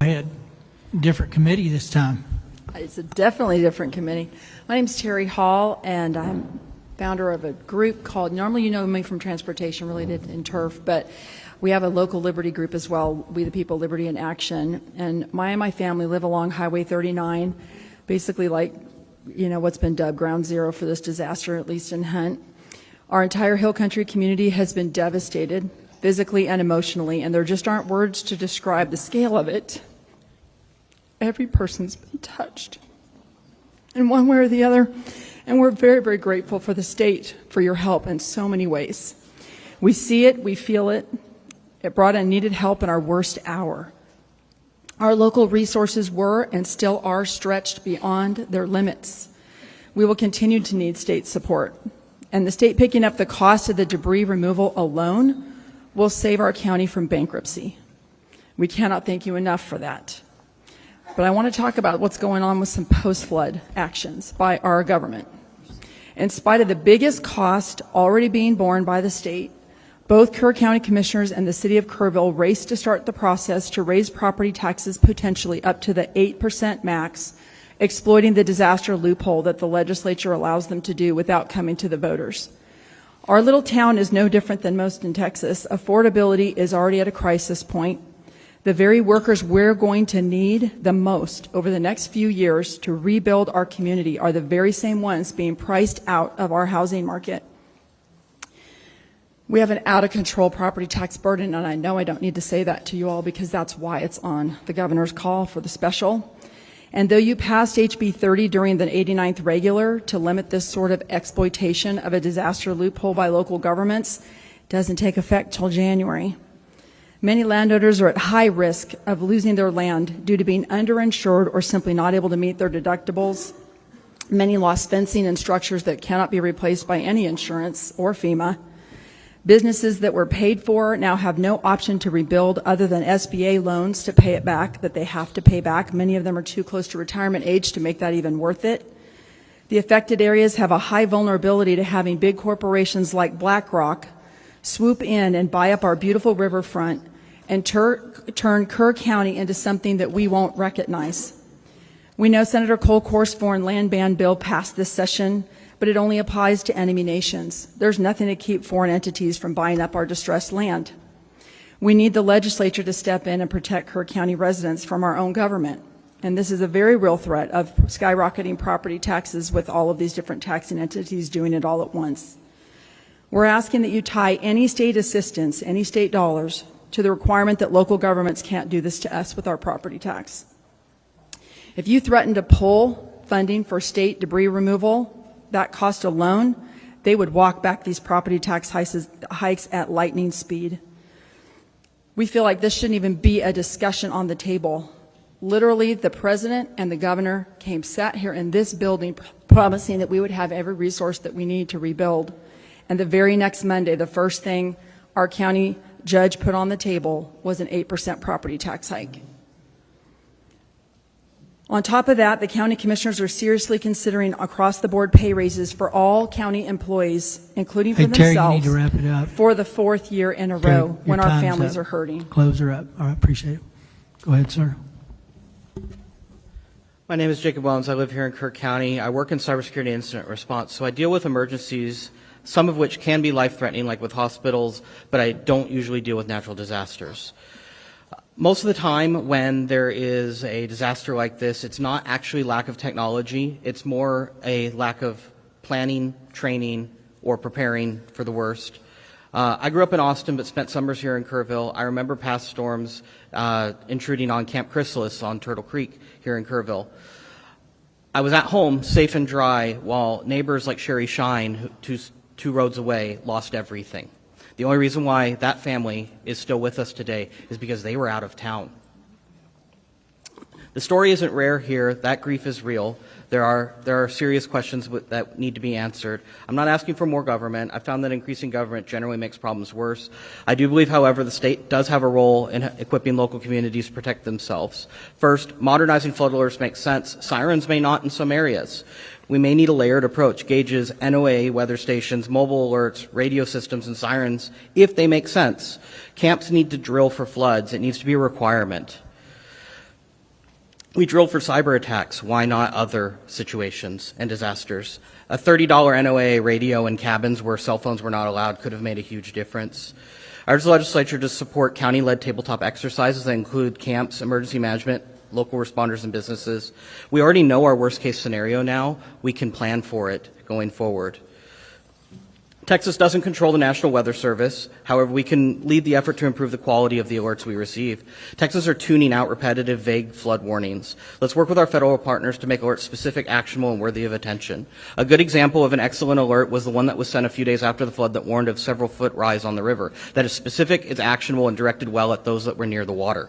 ahead. Different committee this time. It's a definitely different committee. My name's Terry Hall, and I'm founder of a group called, normally you know me from transportation related and turf, but we have a local liberty group as well, We the People, Liberty in Action. And my family live along Highway 39, basically like, you know, what's been dubbed ground zero for this disaster, at least in Hunt. Our entire Hill Country community has been devastated, physically and emotionally, and there just aren't words to describe the scale of it. Every person's been touched in one way or the other, and we're very, very grateful for the state for your help in so many ways. We see it, we feel it. It brought in needed help in our worst hour. Our local resources were and still are stretched beyond their limits. We will continue to need state support, and the state picking up the cost of the debris removal alone will save our county from bankruptcy. We cannot thank you enough for that. But I want to talk about what's going on with some post-flood actions by our government. In spite of the biggest cost already being borne by the state, both Kerr County Commissioners and the City of Kerrville raced to start the process to raise property taxes potentially up to the 8% max, exploiting the disaster loophole that the legislature allows them to do without coming to the voters. Our little town is no different than most in Texas. Affordability is already at a crisis point. The very workers we're going to need the most over the next few years to rebuild our community are the very same ones being priced out of our housing market. We have an out-of-control property tax burden, and I know I don't need to say that to you all because that's why it's on the governor's call for the special. And though you passed HB 30 during the 89th regular to limit this sort of exploitation of a disaster loophole by local governments, it doesn't take effect till January. Many landowners are at high risk of losing their land due to being underinsured or simply not able to meet their deductibles. Many lost fencing and structures that cannot be replaced by any insurance or FEMA. Businesses that were paid for now have no option to rebuild other than SBA loans to pay it back, that they have to pay back. Many of them are too close to retirement age to make that even worth it. The affected areas have a high vulnerability to having big corporations like BlackRock swoop in and buy up our beautiful riverfront and turn Kerr County into something that we won't recognize. We know Senator Colcourt's foreign land ban bill passed this session, but it only applies to enemy nations. There's nothing to keep foreign entities from buying up our distressed land. We need the legislature to step in and protect Kerr County residents from our own government. And this is a very real threat of skyrocketing property taxes with all of these different taxing entities doing it all at once. We're asking that you tie any state assistance, any state dollars, to the requirement that local governments can't do this to us with our property tax. If you threaten to pull funding for state debris removal, that cost alone, they would walk back these property tax hikes at lightning speed. We feel like this shouldn't even be a discussion on the table. Literally, the president and the governor sat here in this building promising that we would have every resource that we need to rebuild. And the very next Monday, the first thing our county judge put on the table was an 8% property tax hike. On top of that, the county commissioners are seriously considering across-the-board pay raises for all county employees, including for Terry, themselves, you need to wrap it up. for the fourth year in a Terry, row when your our time's families up. are hurting. Close her up. All right, appreciate it. Go ahead, sir. My name is Jacob Wellens. I live here in Kirk County. I work in cybersecurity incident response, so I deal with emergencies, some of which can be life-threatening, like with hospitals, but I don't usually deal with natural disasters. Most of the time when there is a disaster like this, it's not actually lack of technology. It's more a lack of planning, training, or preparing for the worst. I grew up in Austin but spent summers here in Kerrville. I remember past storms intruding on Camp Chrysalis on Turtle Creek here in Kerrville. I was at home, safe and dry, while neighbors like Sherry Shine, two roads away, lost everything. The only reason why that family is still with us today is because they were out of town. The story isn't rare here. That grief is real. There are serious questions that need to be answered. I'm not asking for more government. I found that increasing government generally makes problems worse. I do believe, however, the state does have a role in equipping local communities to protect themselves. First, modernizing flood alerts makes sense. Sirens may not in some areas. We may need a layered approach, gauges, NOAA, weather stations, mobile alerts, radio systems, and sirens, if they make sense. Camps need to drill for floods. It needs to be a requirement. We drilled for cyber attacks. Why not other situations and disasters? A $30 NOAA radio in cabins where cell phones were not allowed could have made a huge difference. I urge the legislature to support county-led tabletop exercises that include camps, emergency management, local responders, and businesses. We already know our worst-case scenario now. We can plan for it going forward. Texas doesn't control the National Weather Service. However, we can lead the effort to improve the quality of the alerts we receive. Texans are tuning out repetitive, vague flood warnings. Let's work with our federal partners to make alerts specific, actionable, and worthy of attention. A good example of an excellent alert was the one that was sent a few days after the flood that warned of several foot rise on the river. That is specific, is actionable, and directed well at those that were near the water.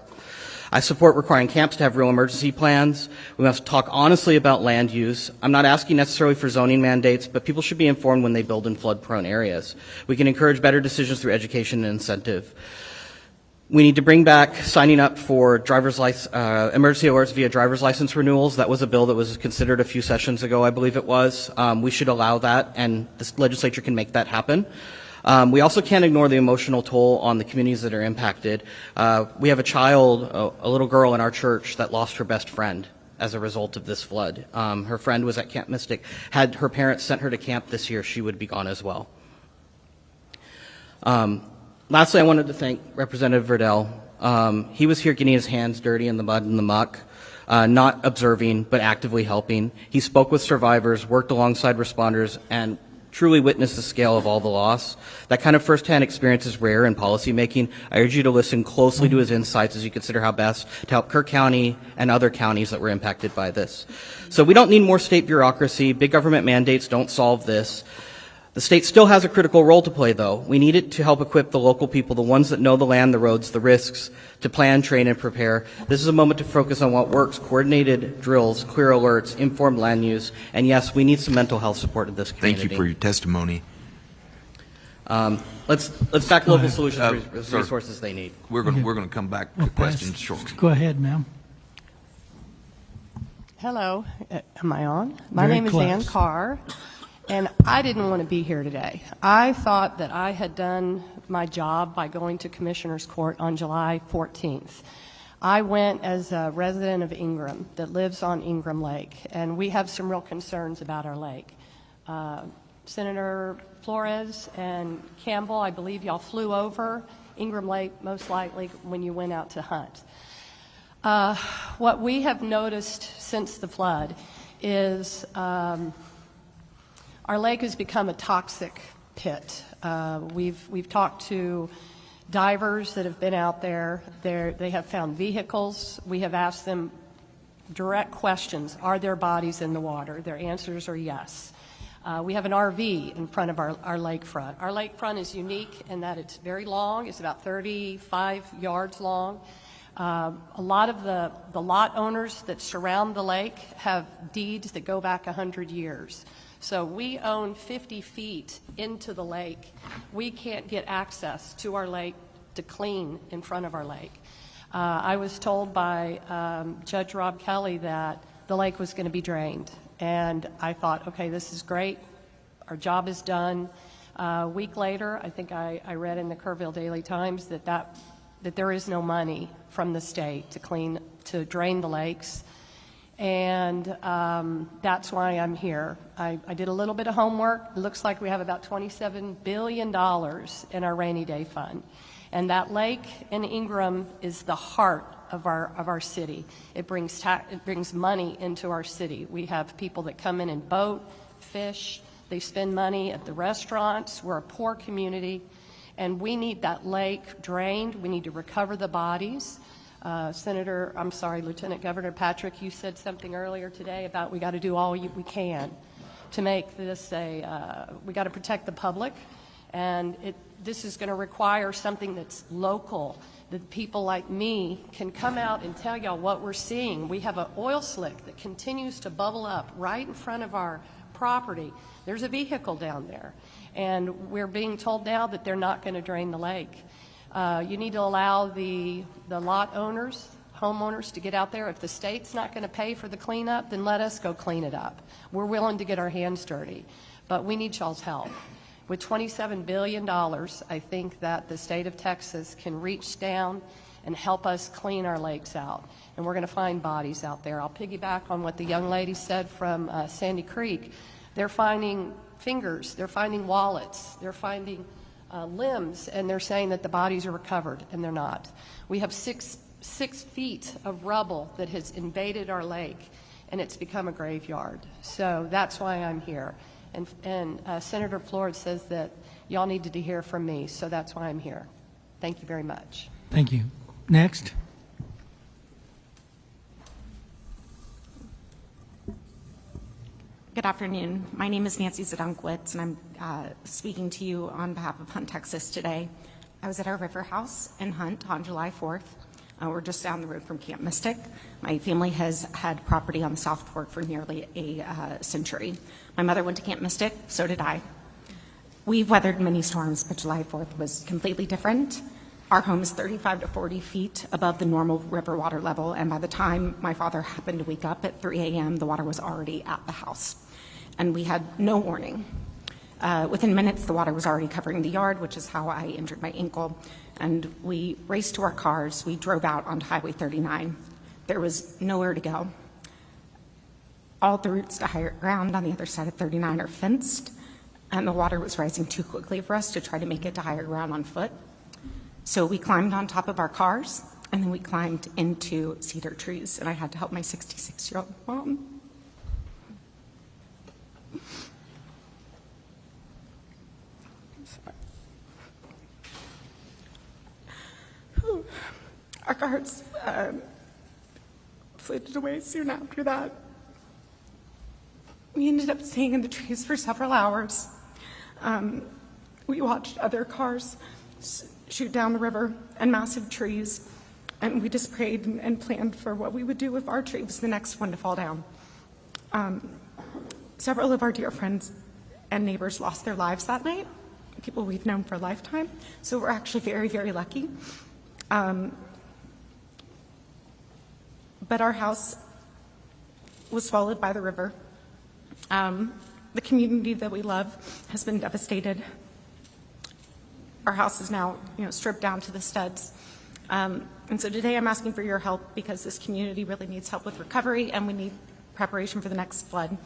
I support requiring camps to have real emergency plans. We must talk honestly about land use. I'm not asking necessarily for zoning mandates, but people should be informed when they build in flood-prone areas. We can encourage better decisions through education and incentive. We need to bring back signing up for emergency alerts via driver's license renewals. That was a bill that was considered a few sessions ago, I believe it was. We should allow that, and this legislature can make that happen. We also can't ignore the emotional toll on the communities that are impacted. We have a child, a little girl in our church that lost her best friend as a result of this flood. Her friend was at Camp Mystic. Had her parents sent her to camp this year, she would be gone as well. Lastly, I wanted to thank Representative Verdell. He was here getting his hands dirty in the mud and the muck, not observing, but actively helping. He spoke with survivors, worked alongside responders, and truly witnessed the scale of all the loss. That kind of firsthand experience is rare in policymaking. I urge you to listen closely to his insights as you consider how best to help Kirk County and other counties that were impacted by this. So we don't need more state bureaucracy. Big government mandates don't solve this. The state still has a critical role to play, though. We need it to help equip the local people, the ones that know the land, the roads, the risks, to plan, train, and prepare. This is a moment to focus on what works: coordinated drills, clear alerts, informed land use, and yes, we need some mental health support in this community. Thank you for your testimony. Let's back local solutions with the resources they need. We're going to come back to questions shortly. Go ahead, ma'am. Hello, am I on? My Very name is close. Ann Carr, and I didn't want to be here today. I thought that I had done my job by going to Commissioner's Court on July 14th. I went as a resident of Ingram that lives on Ingram Lake, and we have some real concerns about our lake. Senator Flores and Campbell, I believe y'all flew over Ingram Lake most likely when you went out to hunt. What we have noticed since the flood is our lake has become a toxic pit. We've talked to divers that have been out there. They have found vehicles. We have asked them direct questions. Are there bodies in the water? Their answers are yes. We have an RV in front of our lakefront. Our lakefront is unique in that it's very long. It's about 35 yards long. A lot of the lot owners that surround the lake have deeds that go back 100 years. So we own 50 feet into the lake. We can't get access to our lake to clean in front of our lake. I was told by Judge Rob Kelly that the lake was going to be drained. And I thought, okay, this is great. Our job is done. A week later, I think I read in the Kerrville Daily Times that there is no money from the state to drain the lakes. And that's why I'm here. I did a little bit of homework. It looks like we have about $27 billion in our rainy day fund. And that lake in Ingram is the heart of our city. It brings money into our city. We have people that come in and boat, fish. They spend money at the restaurants. We're a poor community. And we need that lake drained. We need to recover the bodies. Lieutenant Governor Patrick, you said something earlier today about we got to do all we can to make this we got to protect the public, and this is going to require something that's local, that people like me can come out and tell y'all what we're seeing. We have an oil slick that continues to bubble up right in front of our property. There's a vehicle down there, and we're being told now that they're not going to drain the lake. You need to allow the lot owners, homeowners, to get out there. If the state's not going to pay for the cleanup, then let us go clean it up. We're willing to get our hands dirty, but we need y'all's help. With $27 billion, I think that the state of Texas can reach down and help us clean our lakes out. And we're going to find bodies out there. I'll piggyback on what the young lady said from Sandy Creek. They're finding fingers, they're finding wallets, they're finding limbs, and they're saying that the bodies are recovered, and they're not. We have six feet of rubble that has invaded our lake, and it's become a graveyard. So that's why I'm here. And Senator Flores says that y'all needed to hear from me, so that's why I'm here. Thank you very much. Thank you. Next. Good afternoon. My name is Nancy Zidunkwitz, and I'm speaking to you on behalf of Hunt, Texas today. I was at our river house in Hunt on July 4th. We're just down the road from Camp Mystic. My family has had property on the South Fork for nearly a century. My mother went to Camp Mystic, so did I. We've weathered many storms, but July 4th was completely different. Our home is 35 to 40 feet above the normal river water level, and by the time my father happened to wake up at 3 a.m., the water was already at the house. And we had no warning. Within minutes, the water was already covering the yard, which is how I injured my ankle. And we raced to our cars. We drove out onto Highway 39. There was nowhere to go. All the routes to higher ground on the other side of 39 are fenced, and the water was rising too quickly for us to try to make it to higher ground on foot. So we climbed on top of our cars, and then we climbed into cedar trees, and I had to help my 66-year-old mom. Our cars floated away soon after that. We ended up staying in the trees for several hours. We watched other cars shoot down the river and massive trees, and we just prayed and planned for what we would do if our tree was the next one to fall down. Several of our dear friends and neighbors lost their lives that night, people we've known for a lifetime, so we're actually very, very lucky. But our house was swallowed by the river. The community that we love has been devastated. Our house is now, stripped down to the studs. And so today I'm asking for your help because this community really needs help with recovery, and we need preparation for the next flood.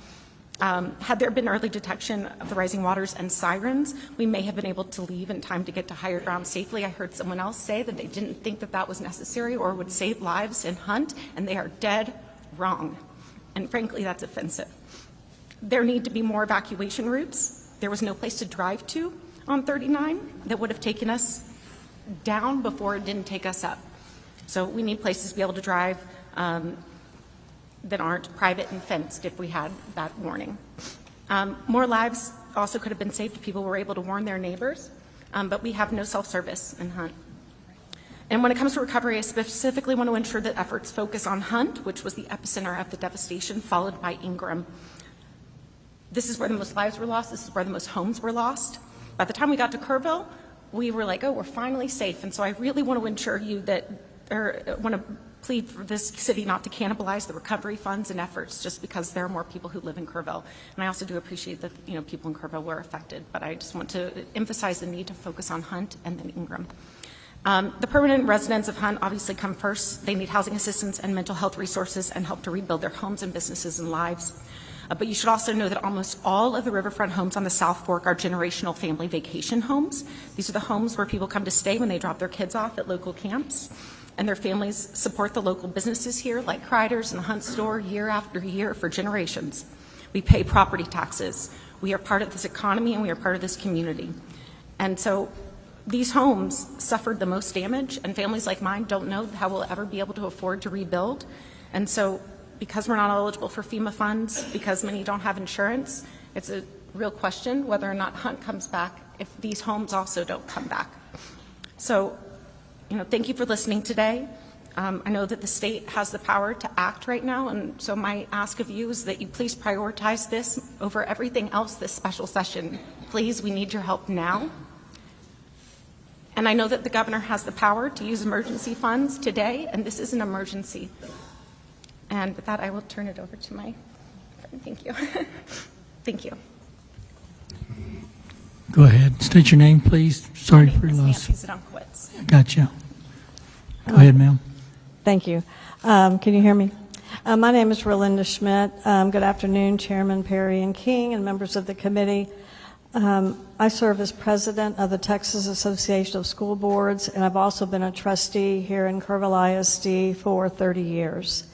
Had there been early detection of the rising waters and sirens, we may have been able to leave in time to get to higher ground safely. I heard someone else say that they didn't think that that was necessary or would save lives in Hunt, and they are dead wrong. And frankly, that's offensive. There need to be more evacuation routes. There was no place to drive to on 39 that would have taken us down before it didn't take us up. So we need places to be able to drive that aren't private and fenced if we had that warning. More lives also could have been saved if people were able to warn their neighbors, but we have no self-service in Hunt. And when it comes to recovery, I specifically want to ensure that efforts focus on Hunt, which was the epicenter of the devastation, followed by Ingram. This is where the most lives were lost. This is where the most homes were lost. By the time we got to Kerrville, we were like, oh, we're finally safe. And so I really want to ensure you that, or want to plead for this city not to cannibalize the recovery funds and efforts just because there are more people who live in Kerrville. And I also do appreciate that, people in Kerrville were affected, but I just want to emphasize the need to focus on Hunt and then Ingram. The permanent residents of Hunt obviously come first. They need housing assistance and mental health resources and help to rebuild their homes and businesses and lives. But you should also know that almost all of the riverfront homes on the South Fork are generational family vacation homes. These are the homes where people come to stay when they drop their kids off at local camps, and their families support the local businesses here, like Kreider's and the Hunt store, year after year for generations. We pay property taxes. We are part of this economy, and we are part of this community. And so these homes suffered the most damage, and families like mine don't know how we'll ever be able to afford to rebuild. And so because we're not eligible for FEMA funds, because many don't have insurance, it's a real question whether or not Hunt comes back if these homes also don't come back. So, thank you for listening today. I know that the state has the power to act right now, and so my ask of you is that you please prioritize this over everything else this special session. Please, we need your help now. And I know that the governor has the power to use emergency funds today, and this is an emergency. And with that, I will turn it over to my friend. Thank you. Thank you. Go ahead. State your name, please. Sorry for your loss. Nancy Zidunkwitz. Gotcha. Go ahead, ma'am. Thank you. Can you hear me? My name is Rolinda Schmidt. Good afternoon, Chairman Perry and King and members of the committee. I serve as president of the Texas Association of School Boards, and I've also been a trustee here in Kerrville ISD for 30 years.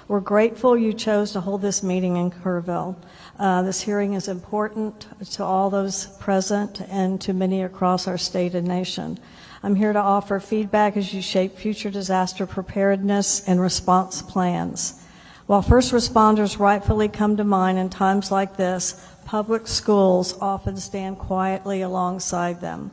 We're grateful you chose to hold this meeting in Kerrville. This hearing is important to all those present and to many across our state and nation. I'm here to offer feedback as you shape future disaster preparedness and response plans. While first responders rightfully come to mind in times like this, public schools often stand quietly alongside them,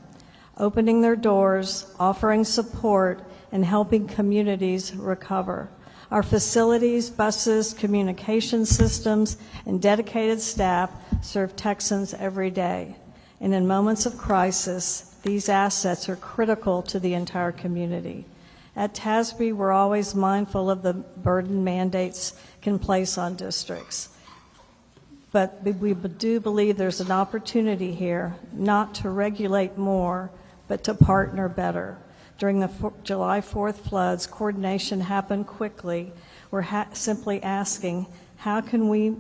opening their doors, offering support, and helping communities recover. Our facilities, buses, communication systems, and dedicated staff serve Texans every day. And in moments of crisis, these assets are critical to the entire community. At TASB, we're always mindful of the burden mandates can place on districts. But we do believe there's an opportunity here not to regulate more, but to partner better. During the July 4th floods, coordination happened quickly. We're simply asking, how can we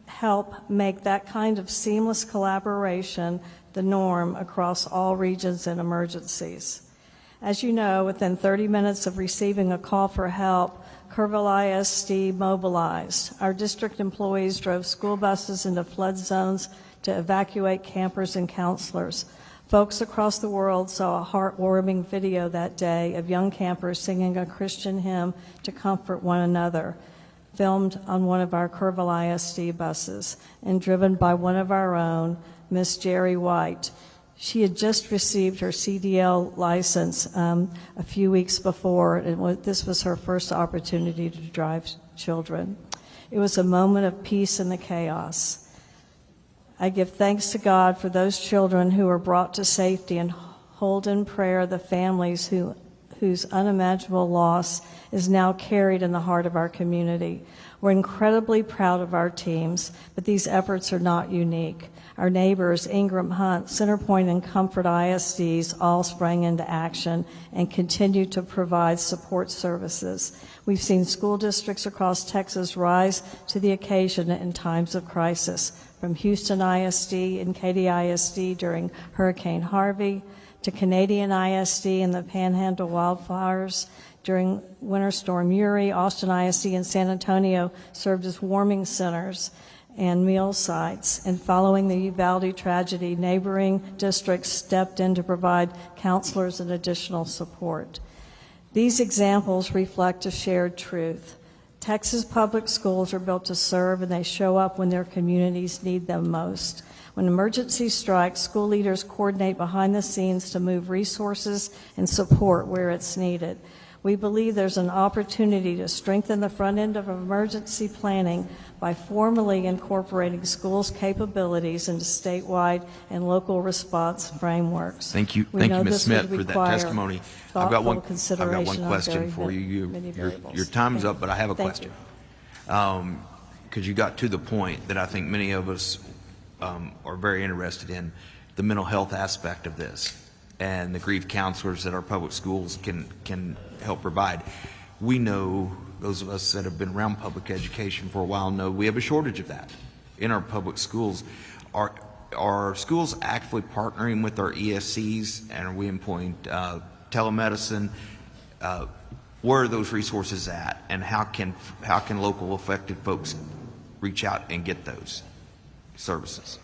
help make that kind of seamless collaboration the norm across all regions and emergencies? As you know, within 30 minutes of receiving a call for help, Kerrville ISD mobilized. Our district employees drove school buses into flood zones to evacuate campers and counselors. Folks across the world saw a heartwarming video that day of young campers singing a Christian hymn to comfort one another, filmed on one of our Kerrville ISD buses and driven by one of our own, Miss Jerry White. She had just received her CDL license a few weeks before, and this was her first opportunity to drive children. It was a moment of peace in the chaos. I give thanks to God for those children who were brought to safety and hold in prayer the families whose unimaginable loss is now carried in the heart of our community. We're incredibly proud of our teams, but these efforts are not unique. Our neighbors, Ingram Hunt, Centerpoint, and Comfort ISDs all sprang into action and continue to provide support services. We've seen school districts across Texas rise to the occasion in times of crisis, from Houston ISD and Katy ISD during Hurricane Harvey, to Canadian ISD and the Panhandle wildfires during Winter Storm Uri. Austin ISD and San Antonio served as warming centers and meal sites. And following the Uvalde tragedy, neighboring districts stepped in to provide counselors and additional support. These examples reflect a shared truth. Texas public schools are built to serve, and they show up when their communities need them most. When emergency strikes, school leaders coordinate behind the scenes to move resources and support where it's needed. We believe there's an opportunity to strengthen the front end of emergency planning by formally incorporating schools' capabilities into statewide and local response frameworks. Thank you, Ms. Smith, for that testimony. I've got one question for you. Your time's up, but I have a question. Because you got to the point that I think many of us are very interested in, the mental health aspect of this and the grief counselors that our public schools can help provide. We know, those of us that have been around public education for a while know we have a shortage of that in our public schools. Are schools actually partnering with our ESCs, and are we employing telemedicine? Where are those resources at, and how can local affected folks reach out and get those services?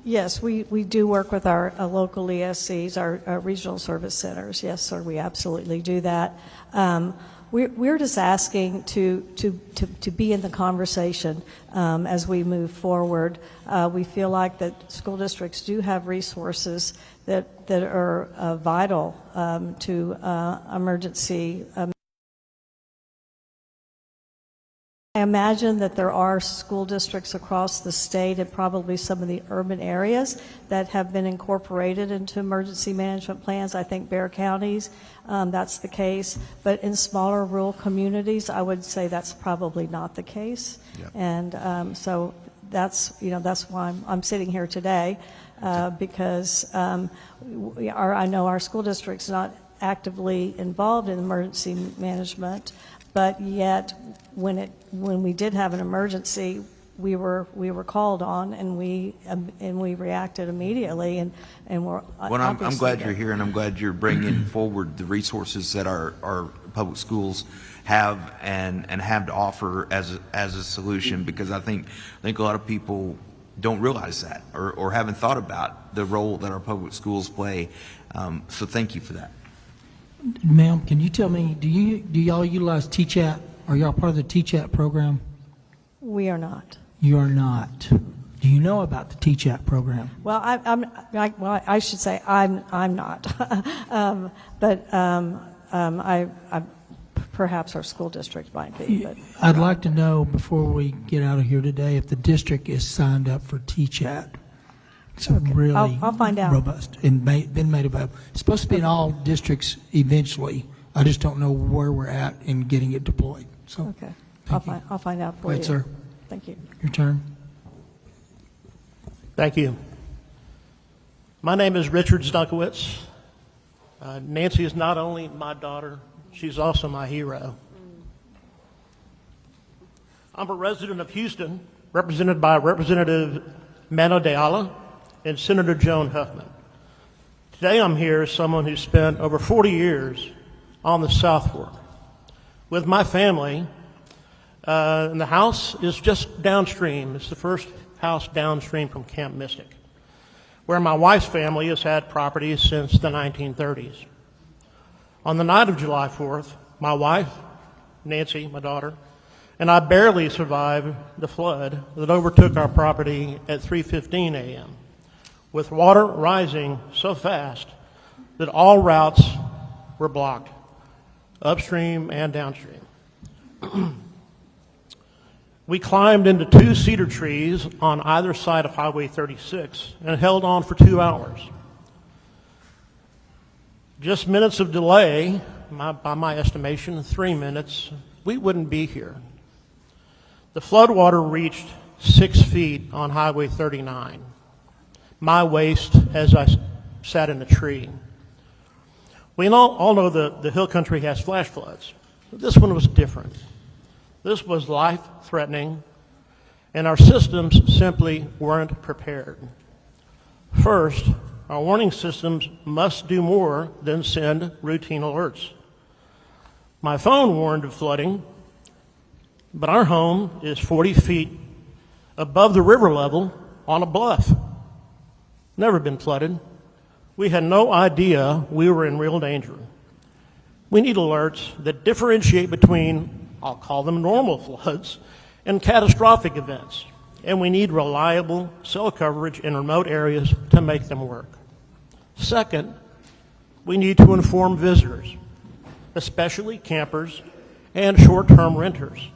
Yes, we do work with our local ESCs, our regional service centers. Yes, sir, we absolutely do that. We're just asking to be in the conversation as we move forward. We feel like that school districts do have resources that are vital to emergency. I imagine that there are school districts across the state and probably some of the urban areas that have been incorporated into emergency management plans. I think Bexar counties, that's the case. But in smaller rural communities, I would say that's probably not the case. Yep. And so that's why I'm sitting here today, because I know our school district's not actively involved in emergency management, but yet when we did have an emergency, we were called on, and we reacted immediately, and we're Well, I'm glad you're here, and I'm glad you're bringing forward the resources that our public schools have and have to offer as a solution, because I think a lot of people don't realize that or haven't thought about the role that our public schools play. So thank you for that. Ma'am, can you tell me, do y'all utilize TCHAT? Are y'all part of the TCHAT program? We are not. You are not. Do you know about the TCHAT program? Well, I should say I'm not, but perhaps our school district might be. But I'd like to know before we get out of here today if the district is signed up for TCHAT. It's really I'll find out. robust and been made available. It's supposed to be in all districts eventually. I just don't know where we're at in getting it deployed. So, okay, thank I'll find out for Go you. ahead, sir. Thank you. Your turn. Thank you. My name is Richard Stunkowitz. Nancy is not only my daughter, she's also my hero. I'm a resident of Houston, represented by Representative Mano Deala and Senator Joan Huffman. Today I'm here as someone who spent over 40 years on the South Fork with my family. And the house is just downstream. It's the first house downstream from Camp Mystic, where my wife's family has had property since the 1930s. On the night of July 4th, my wife, Nancy, my daughter, and I barely survived the flood that overtook our property at 3:15 a.m., with water rising so fast that all routes were blocked, upstream and downstream. We climbed into 2 cedar trees on either side of Highway 36 and held on for 2 hours. Just minutes of delay, by my estimation, 3 minutes, we wouldn't be here. The floodwater reached 6 feet on Highway 39, my waist as I sat in a tree. We all know the hill country has flash floods, but this one was different. This was life-threatening, and our systems simply weren't prepared. First, our warning systems must do more than send routine alerts. My phone warned of flooding, but our home is 40 feet above the river level on a bluff. Never been flooded. We had no idea we were in real danger. We need alerts that differentiate between, I'll call them normal floods, and catastrophic events. And we need reliable cell coverage in remote areas to make them work. Second, we need to inform visitors, especially campers and short-term renters,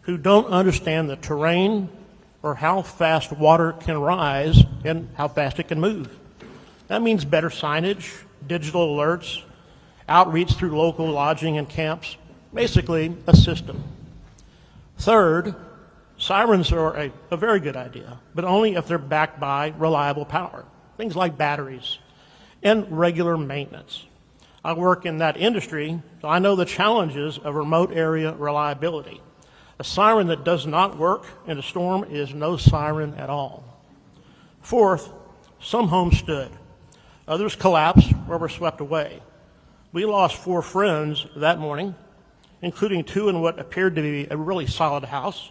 who don't understand the terrain or how fast water can rise and how fast it can move. That means better signage, digital alerts, outreach through local lodging and camps, basically a system. Third, sirens are a very good idea, but only if they're backed by reliable power, things like batteries and regular maintenance. I work in that industry, so I know the challenges of remote area reliability. A siren that does not work in a storm is no siren at all. Fourth, some homes stood. Others collapsed or were swept away. We lost 4 friends that morning, including 2 in what appeared to be a really solid house.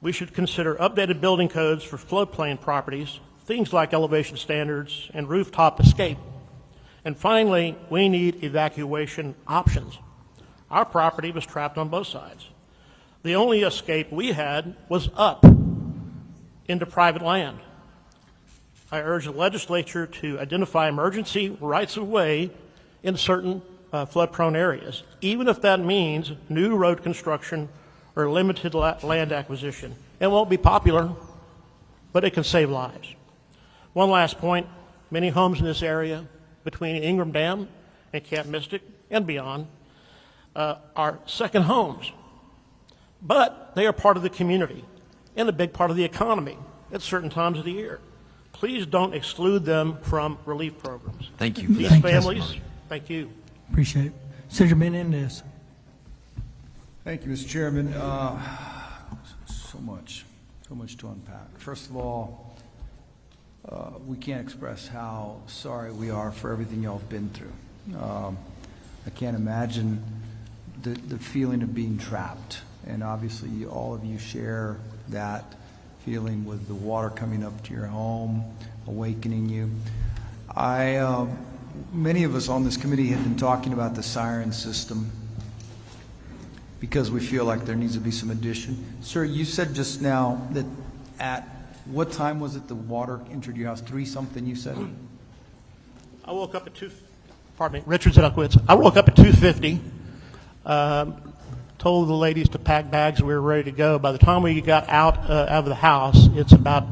We should consider updated building codes for floodplain properties, things like elevation standards and rooftop escape. And finally, we need evacuation options. Our property was trapped on both sides. The only escape we had was up into private land. I urge the legislature to identify emergency rights of way in certain flood-prone areas, even if that means new road construction or limited land acquisition. It won't be popular, but it can save lives. One last point, many homes in this area between Ingram Dam and Camp Mystic and beyond are second homes, but they are part of the community and a big part of the economy at certain times of the year. Please don't exclude them from relief programs. Thank you. These families Thank you. Appreciate it. Senator Menendez. Thank you, Mr. Chairman. So much to unpack. First of all, we can't express how sorry we are for everything y'all have been through. I can't imagine the feeling of being trapped, and obviously all of you share that feeling with the water coming up to your home, awakening you. Many of us on this committee have been talking about the siren system because we feel like there needs to be some addition. Sir, you said just now that at what time was it the water entered your house? 3-something, you said? I woke up at Richard Zedekowitz. I woke up at 2:50, told the ladies to pack bags, we were ready to go. By the time we got out of the house, it's about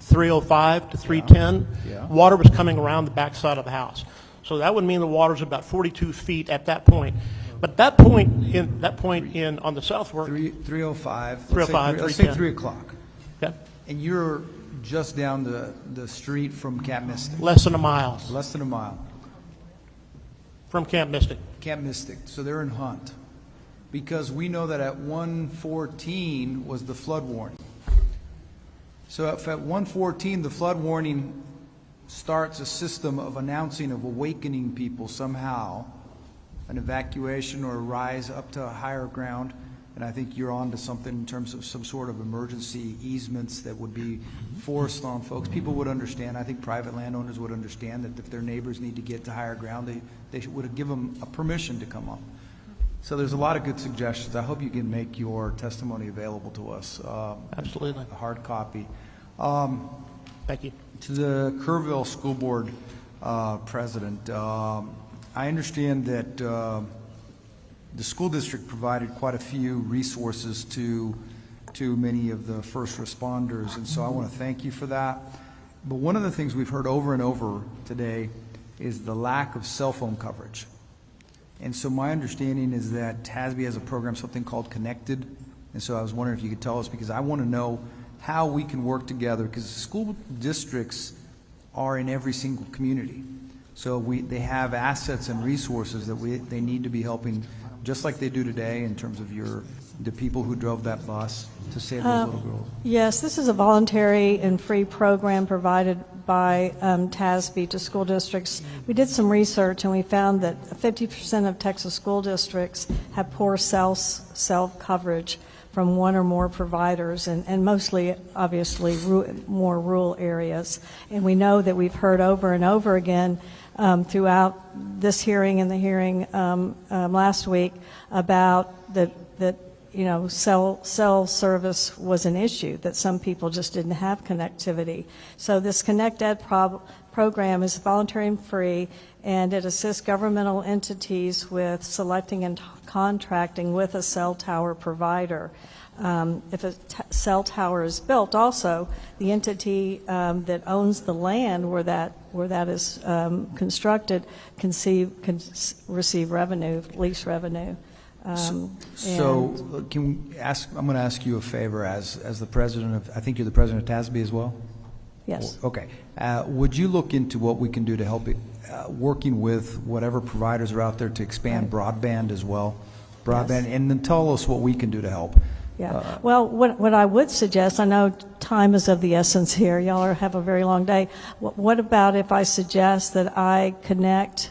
3:05 to 3:10. Yeah. Water was coming around the back side of the house. So that would mean the water's about 42 feet at that point. But that point in on the south fork, 3:05. 3:05, Let's say 3:10. 3 o'clock. okay, And you're just down the street from Camp Mystic. less than a mile Less than a mile. from Camp Mystic. Camp Mystic. So they're in Hunt. Because we know that at 1:14 was the flood warning. So if at 1:14 the flood warning starts a system of announcing, of awakening people somehow, an evacuation or a rise up to a higher ground, and I think you're on to something in terms of some sort of emergency easements that would be forced on folks. People would understand. I think private landowners would understand that if their neighbors need to get to higher ground, they would give them a permission to come up. So there's a lot of good suggestions. I hope you can make your testimony available to us. Absolutely. A hard copy. Thank you. To the Kerrville School Board president, I understand that the school district provided quite a few resources to many of the first responders, and so I want to thank you for that. But one of the things we've heard over and over today is the lack of cell phone coverage. And so my understanding is that TASB has a program, something called Connected, and so I was wondering if you could tell us, because I want to know how we can work together, because school districts are in every single community. So they have assets and resources that they need to be helping, just like they do today in terms of the people who drove that bus to save those little girls. Yes, this is a voluntary and free program provided by TASB to school districts. We did some research and we found that 50% of Texas school districts have poor cell coverage from one or more providers, and mostly, obviously, more rural areas. And we know that we've heard over and over again throughout this hearing and the hearing last week about that cell service was an issue, that some people just didn't have connectivity. So this Connect Ed program is voluntary and free, and it assists governmental entities with selecting and contracting with a cell tower provider. If a cell tower is built, also the entity that owns the land where that is constructed can receive revenue, lease revenue. So can we ask? I'm going to ask you a favor as the president of. I think you're the president of TASB as well. Yes. Okay. Would you look into what we can do to help it, working with whatever providers are out there to expand broadband as well, broadband, and then tell us what we can do to help. Yeah. Well, what I would suggest, I know time is of the essence here. Y'all have a very long day. What about if I suggest that I connect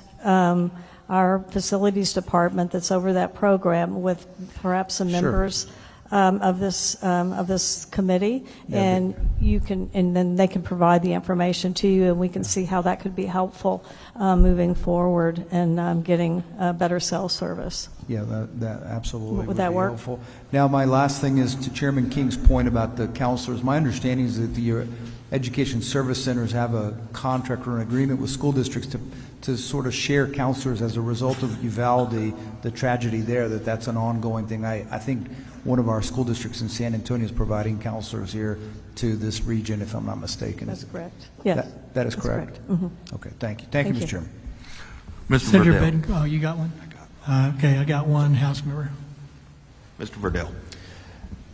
our facilities department that's over that program with perhaps some members of this committee, and then they can provide the information to you, and we can see how that could be helpful moving forward and getting better cell service. Yeah, that absolutely Would that be work? helpful. Now, my last thing is to Chairman King's point about the counselors. My understanding is that the education service centers have a contract or an agreement with school districts to sort of share counselors as a result of Uvalde, the tragedy there, that's an ongoing thing. I think one of our school districts in San Antonio is providing counselors here to this region, if I'm not mistaken. That's correct. Yes. That is correct? Mm-hmm. Okay, thank you. Thank you, Mr. Chairman. Mr. Senator Verdell. Benton, oh, you got one? Okay, I got one, House member. Mr. Verdell.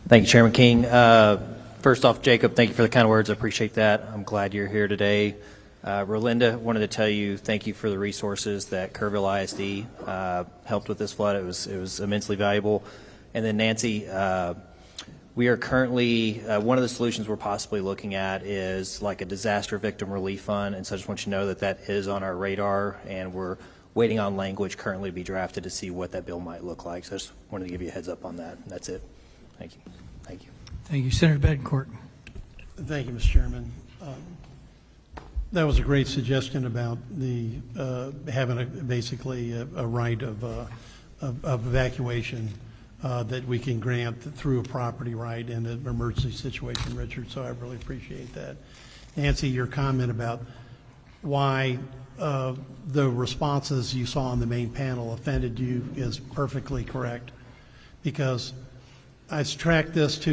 Thank you, Chairman King. First off, Jacob, thank you for the kind words. I appreciate that. I'm glad you're here today. Rolinda, wanted to tell you thank you for the resources that Kerrville ISD helped with this flood. It was immensely valuable. And then Nancy, we are currently, one of the solutions we're possibly looking at is like a disaster victim relief fund. And so I just want you to know that that is on our radar, and we're waiting on language currently to be drafted to see what that bill might look like. So I just wanted to give you a heads up on that. That's it. Thank you. Thank you. Thank you. Senator Betancourt. Thank you, Mr. Chairman. That was a great suggestion about the having basically a right of evacuation that we can grant through a property right in an emergency situation, Richard. So I really appreciate that. Nancy, your comment about why the responses you saw on the main panel offended you is perfectly correct, because I tracked this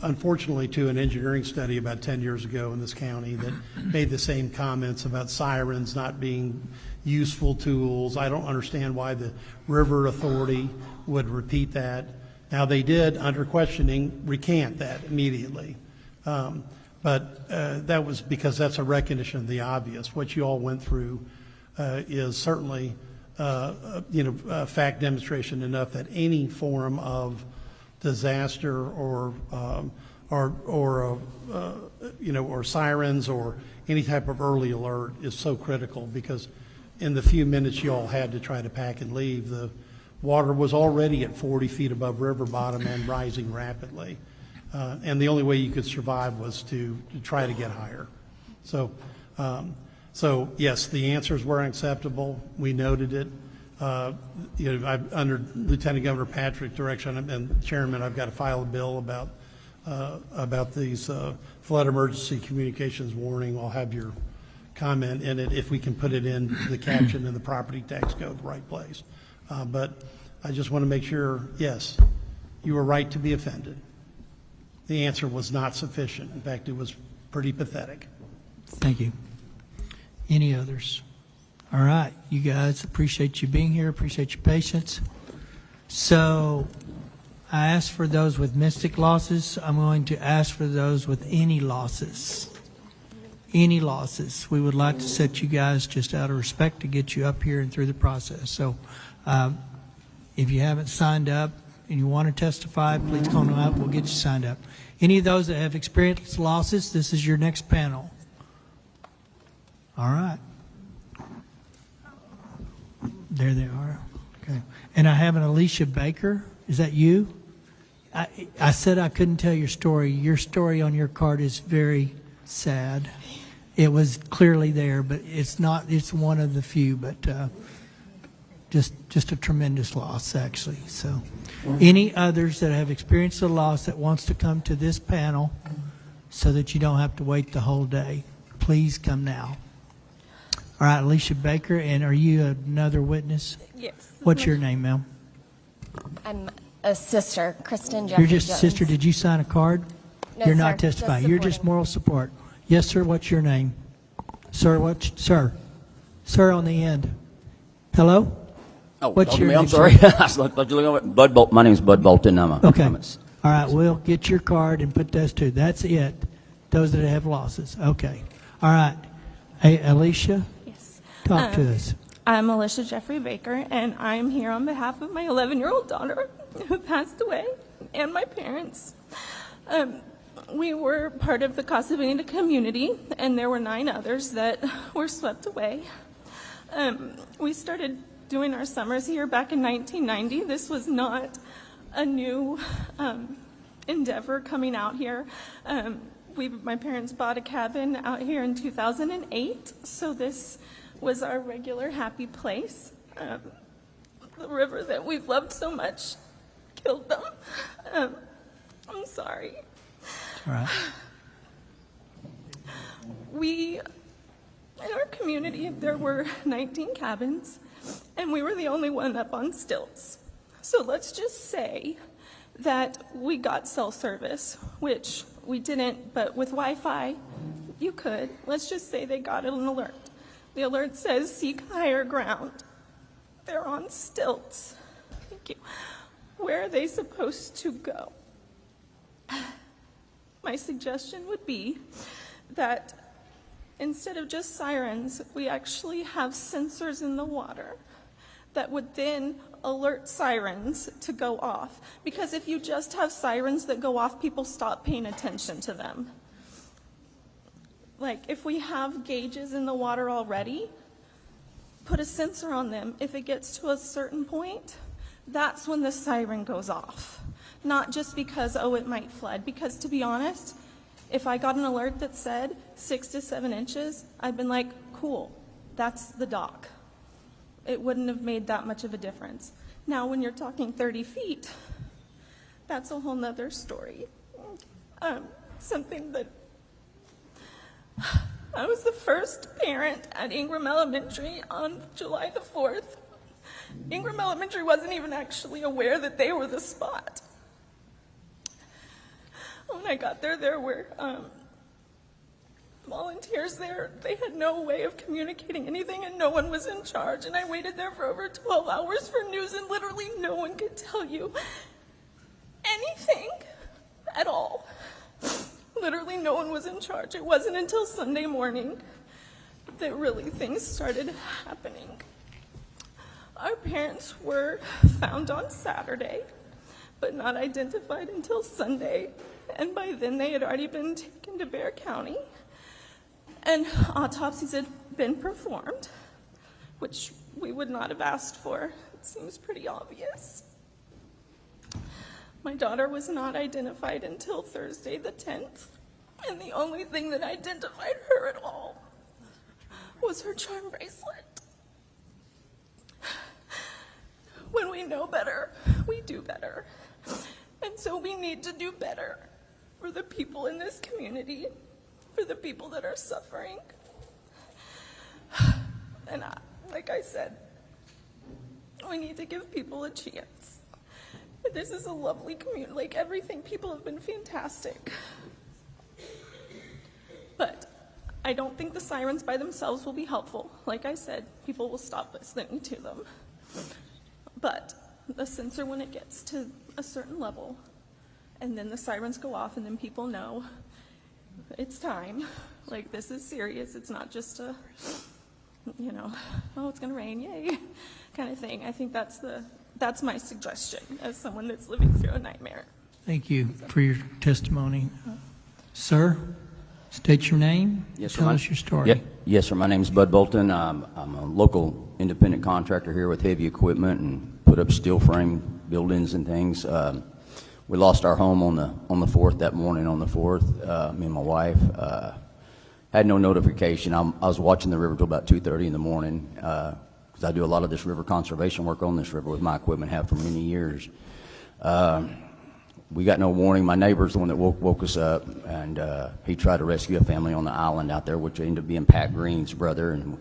unfortunately, to an engineering study about 10 years ago in this county that made the same comments about sirens not being useful tools. I don't understand why the River Authority would repeat that. Now, they did, under questioning, recant that immediately. But that was because that's a recognition of the obvious. What you all went through is certainly, a fact demonstration enough that any form of disaster or sirens or any type of early alert is so critical, because in the few minutes you all had to try to pack and leave, the water was already at 40 feet above river bottom and rising rapidly. And the only way you could survive was to try to get higher. So yes, the answers were unacceptable. We noted it. Under Lieutenant Governor Patrick's direction and Chairman, I've got to file a bill about these flood emergency communications warning. I'll have your comment in it if we can put it in the caption in the property tax code, the right place. But I just want to make sure, yes, you were right to be offended. The answer was not sufficient. In fact, it was pretty pathetic. Thank you. Any others? All right, you guys, appreciate you being here, appreciate your patience. So I asked for those with mystic losses. I'm going to ask for those with any losses. Any losses. We would like to set you guys, just out of respect, to get you up here and through the process. So if you haven't signed up and you want to testify, please come on up. We'll get you signed up. Any of those that have experienced losses, this is your next panel. All right. There they are. Okay. And I have an Alicia Baker. Is that you? I said I couldn't tell your story. Your story on your card is very sad. It was clearly there, but it's not. It's one of the few, but just a tremendous loss, actually. So, any others that have experienced a loss that wants to come to this panel so that you don't have to wait the whole day, please come now. All right, Alicia Baker, and are you another witness? Yes. What's your name, ma'am? I'm a sister, Kristen Jeffrey You're just Jones. sister. Did you sign a card? No, You're sir, not testifying. just You're just supporting. moral support. Yes, sir. What's your name? Sir, sir? Sir on the end. Hello? Oh, What's your me? name, I'm sorry. Bud Bolt. My name is Bud Bolton. I'm a Okay. comments. All right, we'll get your card and put those two. That's it. Those that have losses. Okay. All right. Hey, Alicia, Yes. talk to us. I'm Alicia Jeffrey Baker, and I'm here on behalf of my 11-year-old daughter who passed away and my parents. We were part of the Casa Bonita community, and there were 9 others that were swept away. We started doing our summers here back in 1990. This was not a new endeavor coming out here. My parents bought a cabin out here in 2008, so this was our regular happy place. The river that we've loved so much killed them. I'm sorry. All right. In our community, there were 19 cabins, and we were the only one up on stilts. So let's just say that we got cell service, which we didn't, but with Wi-Fi, you could. Let's just say they got an alert. The alert says, seek higher ground. They're on stilts. Thank you. Where are they supposed to go? My suggestion would be that instead of just sirens, we actually have sensors in the water that would then alert sirens to go off. Because if you just have sirens that go off, people stop paying attention to them. Like, if we have gauges in the water already, put a sensor on them. If it gets to a certain point, that's when the siren goes off. Not just because, oh, it might flood. Because to be honest, if I got an alert that said 6 to 7 inches, I'd been like, cool, that's the dock. It wouldn't have made that much of a difference. Now, when you're talking 30 feet, that's a whole nother story. Something that I was the first parent at Ingram Elementary on July the 4th. Ingram Elementary wasn't even actually aware that they were the spot. When I got there, there were volunteers there. They had no way of communicating anything, and no one was in charge. And I waited there for over 12 hours for news, and literally no one could tell you anything at all. Literally no one was in charge. It wasn't until Sunday morning that really things started happening. Our parents were found on Saturday, but not identified until Sunday. And by then they had already been taken to Bexar County, and autopsies had been performed, which we would not have asked for. It seems pretty obvious. My daughter was not identified until Thursday the 10th, and the only thing that identified her at all was her charm bracelet. When we know better, we do better. And so we need to do better for the people in this community, for the people that are suffering. And like I said, we need to give people a chance. This is a lovely community. Like, everything, people have been fantastic. But I don't think the sirens by themselves will be helpful. Like I said, people will stop listening to them. But the sensor, when it gets to a certain level, and then the sirens go off, and then people know it's time. Like, this is serious. It's not just a, you know, oh, it's going to rain, yay, kind of thing. I think that's my suggestion as someone that's living through a nightmare. Thank you for your testimony. Sir, state your name. Yes, sir. Tell us your story. Yes, sir. My name is Bud Bolton. I'm a local independent contractor here with heavy equipment and put up steel frame buildings and things. We lost our home on the 4th, that morning on the 4th, me and my wife. Had no notification. I was watching the river till about 2:30 in the morning because I do a lot of this river conservation work on this river with my equipment, have for many years. We got no warning. My neighbor's the one that woke us up, and he tried to rescue a family on the island out there, which ended up being Pat Green's brother, and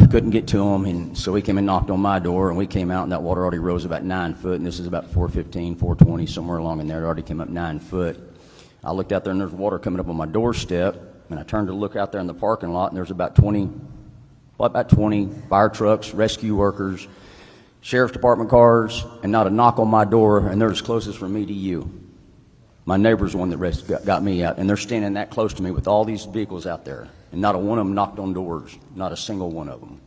couldn't get to him, and so he came and knocked on my door, and we came out, and that water already rose about 9 foot, and this is about 4:15, 4:20, somewhere along in there. It already came up 9 foot. I looked out there, and there's water coming up on my doorstep, and I turned to look out there in the parking lot, and there's about 20 fire trucks, rescue workers, sheriff's department cars, and not a knock on my door, and they're as closest from me to you. My neighbor's the one that got me out, and they're standing that close to me with all these vehicles out there, and not a one of them knocked on doors, not a single one of them.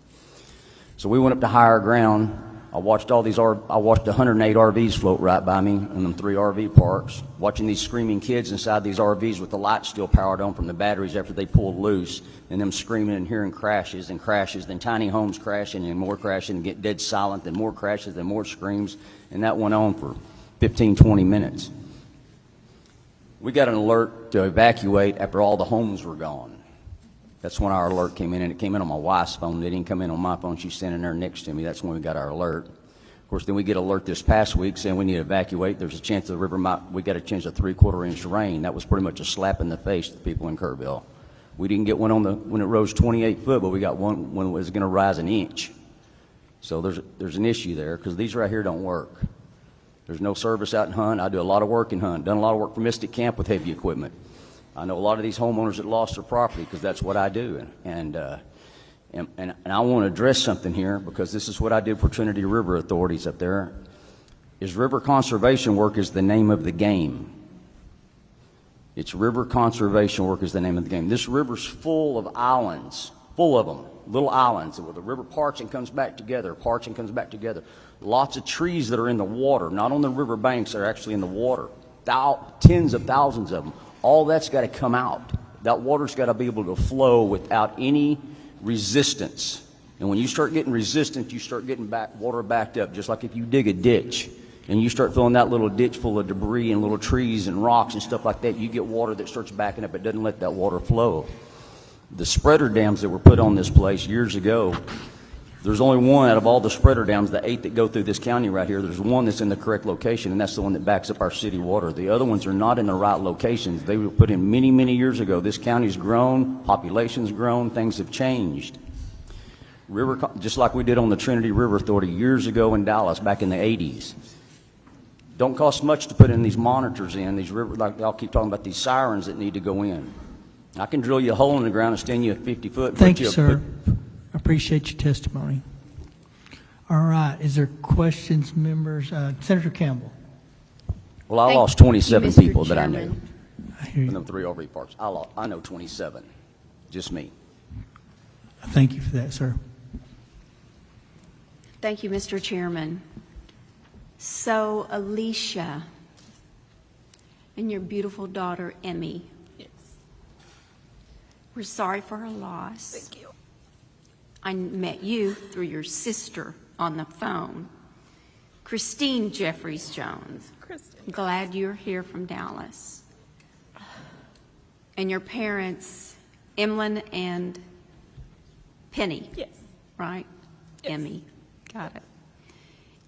So we went up to higher ground. I watched 108 RVs float right by me in them 3 RV parks, watching these screaming kids inside these RVs with the lights still powered on from the batteries after they pulled loose, and them screaming and hearing crashes and crashes, then tiny homes crashing and more crashing and get dead silent, then more crashes, then more screams, and that went on for 15, 20 minutes. We got an alert to evacuate after all the homes were gone. That's when our alert came in, and it came in on my wife's phone. It didn't come in on my phone. She's standing there next to me. That's when we got our alert. Of course, then we get an alert this past week saying we need to evacuate. There's a chance the river we got a chance of 3/4 inch rain. That was pretty much a slap in the face to the people in Kerrville. We didn't get one when it rose 28 foot, but we got one when it was going to rise an inch. So there's an issue there because these right here don't work. There's no service out in Hunt. I do a lot of work in Hunt. Done a lot of work for Mystic Camp with heavy equipment. I know a lot of these homeowners that lost their property because that's what I do. And I want to address something here because this is what I did for Trinity River authorities up there. Is river conservation work is the name of the game. It's river conservation work is the name of the game. This river's full of islands, full of them, little islands. Where the river parts and comes back together, parts and comes back together. Lots of trees that are in the water, not on the river banks, they're actually in the water. Tens of thousands of them. All that's got to come out. That water's got to be able to flow without any resistance. And when you start getting resistance, you start getting water backed up, just like if you dig a ditch. And you start filling that little ditch full of debris and little trees and rocks and stuff like that, you get water that starts backing up. It doesn't let that water flow. The spreader dams that were put on this place years ago, there's only one out of all the spreader dams, the 8 that go through this county right here, there's one that's in the correct location, and that's the one that backs up our city water. The other ones are not in the right locations. They were put in many, many years ago. This county's grown, population's grown, things have changed. Just like we did on the Trinity River Authority years ago in Dallas back in the 80s. Don't cost much to put in these monitors in, these river, like I'll keep talking about these sirens that need to go in. I can drill you a hole in the ground and stand you a 50-foot. Thank you, sir. I appreciate your testimony. All right. Is there questions, members? Senator Campbell. Well, I lost 27 Mr. people that I knew. Chairman. I hear In you. them 3 RV parks. I know 27. Just me. Thank you for that, sir. Thank you, Mr. Chairman. So, Alicia and your beautiful daughter, Emmy. Yes. We're sorry for her loss. Thank you. I met you through your sister on the phone, Christine Jeffries Jones. Kristen. Glad you're here from Dallas. And your parents, Emlyn and Penny. Yes. Right? Yes. Emmy. Got it.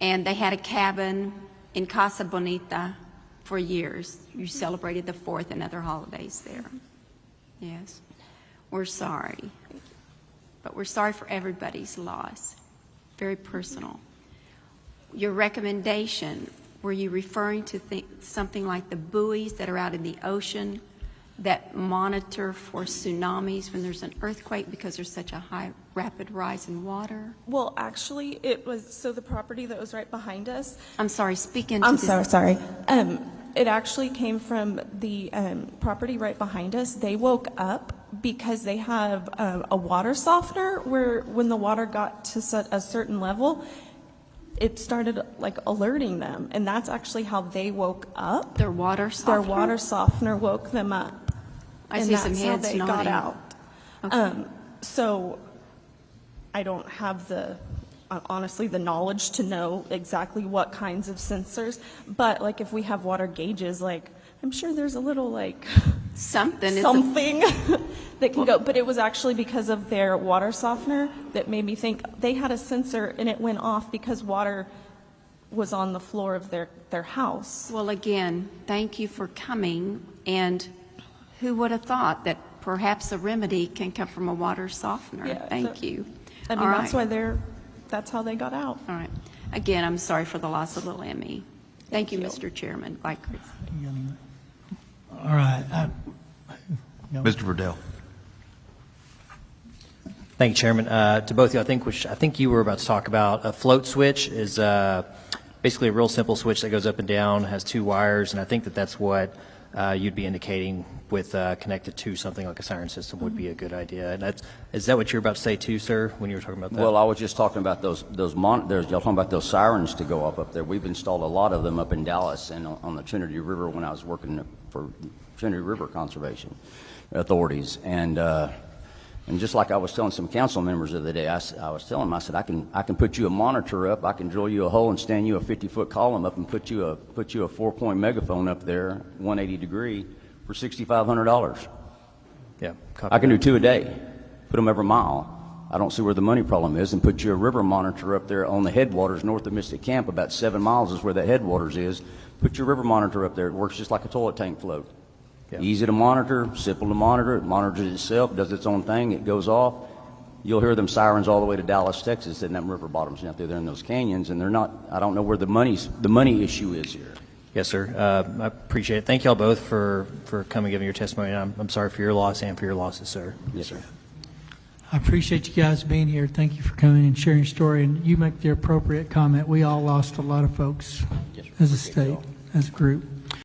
And they had a cabin in Casa Bonita for years. You celebrated the 4th and other holidays there. Yes. We're sorry. But we're sorry for everybody's loss. Very personal. Your recommendation, were you referring to something like the buoys that are out in the ocean that monitor for tsunamis when there's an earthquake because there's such a high rapid rise in water? Well, actually, it was, so the property that was right behind us. I'm sorry, speak into I'm this. so sorry. It actually came from the property right behind us. They woke up because they have a water softener where when the water got to a certain level, it started like alerting them. And that's actually how they woke up. Their water softener? Their water softener woke them up. I see some that's how heads they got nodding. out. Okay. So I don't have honestly the knowledge to know exactly what kinds of sensors, but like if we have water gauges, like I'm sure there's a little like something that can go, but it was actually because of their water softener that made me think they had a sensor and it went off because water was on the floor of their house. Well, again, thank you for coming, and who would have thought that perhaps a remedy can come from a water softener? Yeah, Thank you. I mean, All that's right. why that's how they got out. All right. Again, I'm sorry for the loss of little Emmy. Thank you, you. Mr. Chairman. Bye, Chris. All right. Mr. Verdell. Thank you, Chairman. To both of you, I think you were about to talk about a float switch is basically a real simple switch that goes up and down, has 2 wires, and I think that's what you'd be indicating with connected to something like a siren system would be a good idea. And is that what you're about to say too, sir, when you were talking about that? Well, I was just talking about those monitors. Y'all talking about those sirens to go up there. We've installed a lot of them up in Dallas and on the Trinity River when I was working for Trinity River Conservation Authorities. And just like I was telling some council members the other day, I was telling them, I said, I can put you a monitor up, I can drill you a hole and stand you a 50-foot column up and put you a 4-point megaphone up there, 180 degree, for $6,500. Yeah. I can do 2 a day, put them every mile. I don't see where the money problem is, and put you a river monitor up there on the headwaters north of Mystic Camp, about 7 miles is where that headwaters is. Put your river monitor up there. It works just like a toilet tank float. Yeah. Easy to monitor, simple to monitor. It monitors itself, does its own thing. It goes off. You'll hear them sirens all the way to Dallas, Texas, in them river bottoms out there in those canyons, and they're not. I don't know where the money issue is here. Yes, sir. I appreciate it. Thank you all both for coming and giving your testimony. I'm sorry for your loss and for your losses, sir. Yes, sir. I appreciate you guys being here. Thank you for coming and sharing your story. And you make the appropriate comment. We all lost a lot of folks Yes, sir. as a Appreciate you state, all. as a group.